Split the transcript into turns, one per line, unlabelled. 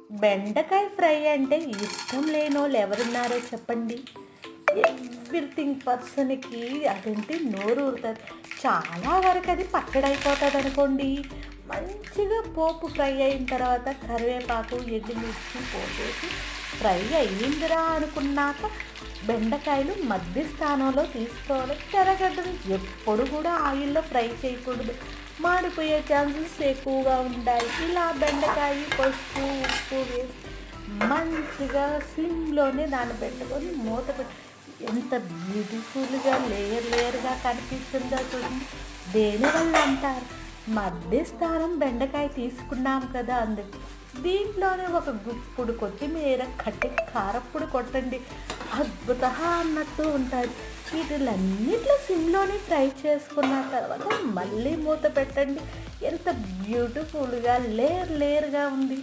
బెండకాయ ఫ్రై అంటే ఇష్టం లేనోళ్ళు ఎవరున్నారో చెప్పండి? ఎవ్రీథింగ్ పర్సన్‌కి అదేంటి నోరు ఊరుతది. చాలా వరకు అది పచ్చడైపోతదనుకోండి. మంచిగా పోపు ఫ్రై అయిన తర్వాత కరివేపాకు, ఎండుమిర్చి పోపేసి ఫ్రై అయ్యిందిరా అనుకున్నాక బెండకాయలు మధ్య స్థానంలో తీసుకోవాలి. తెరగడ్డలు ఎప్పుడు కూడా ఆయిల్‌లో ఫ్రై చేయకూడదు. మాడిపోయే ఛాన్సెస్ ఎక్కువగా ఉంటాయి. ఇలా బెండకాయ, పసుపు, ఉప్పు వేసి మంచిగా సిమ్‌లోనే దాన్ని పెట్టుకొని మూత పెట్టి ఎంత బ్యూటిఫుల్‌గా లేయర్ లేయర్‌గా కనిపిస్తుందో చూడండి. దేనివల్ల అంటారు? మధ్య స్థానం బెండకాయ తీసుకున్నాం కదా అందుకు. దీంట్లోనే ఒక గుప్పుడు కొత్తిమీర కట్టి కారప్పొడి కొట్టండి. అద్భుతహ అన్నట్టు ఉంటుంది. వీటిలన్నిట్లో సిమ్‌లోనే ఫ్రై చేసుకున్న తర్వాత మళ్ళీ మూత పెట్టండి. ఎంత బ్యూటిఫుల్‌గా లేయర్ లేయర్‌గా ఉంది.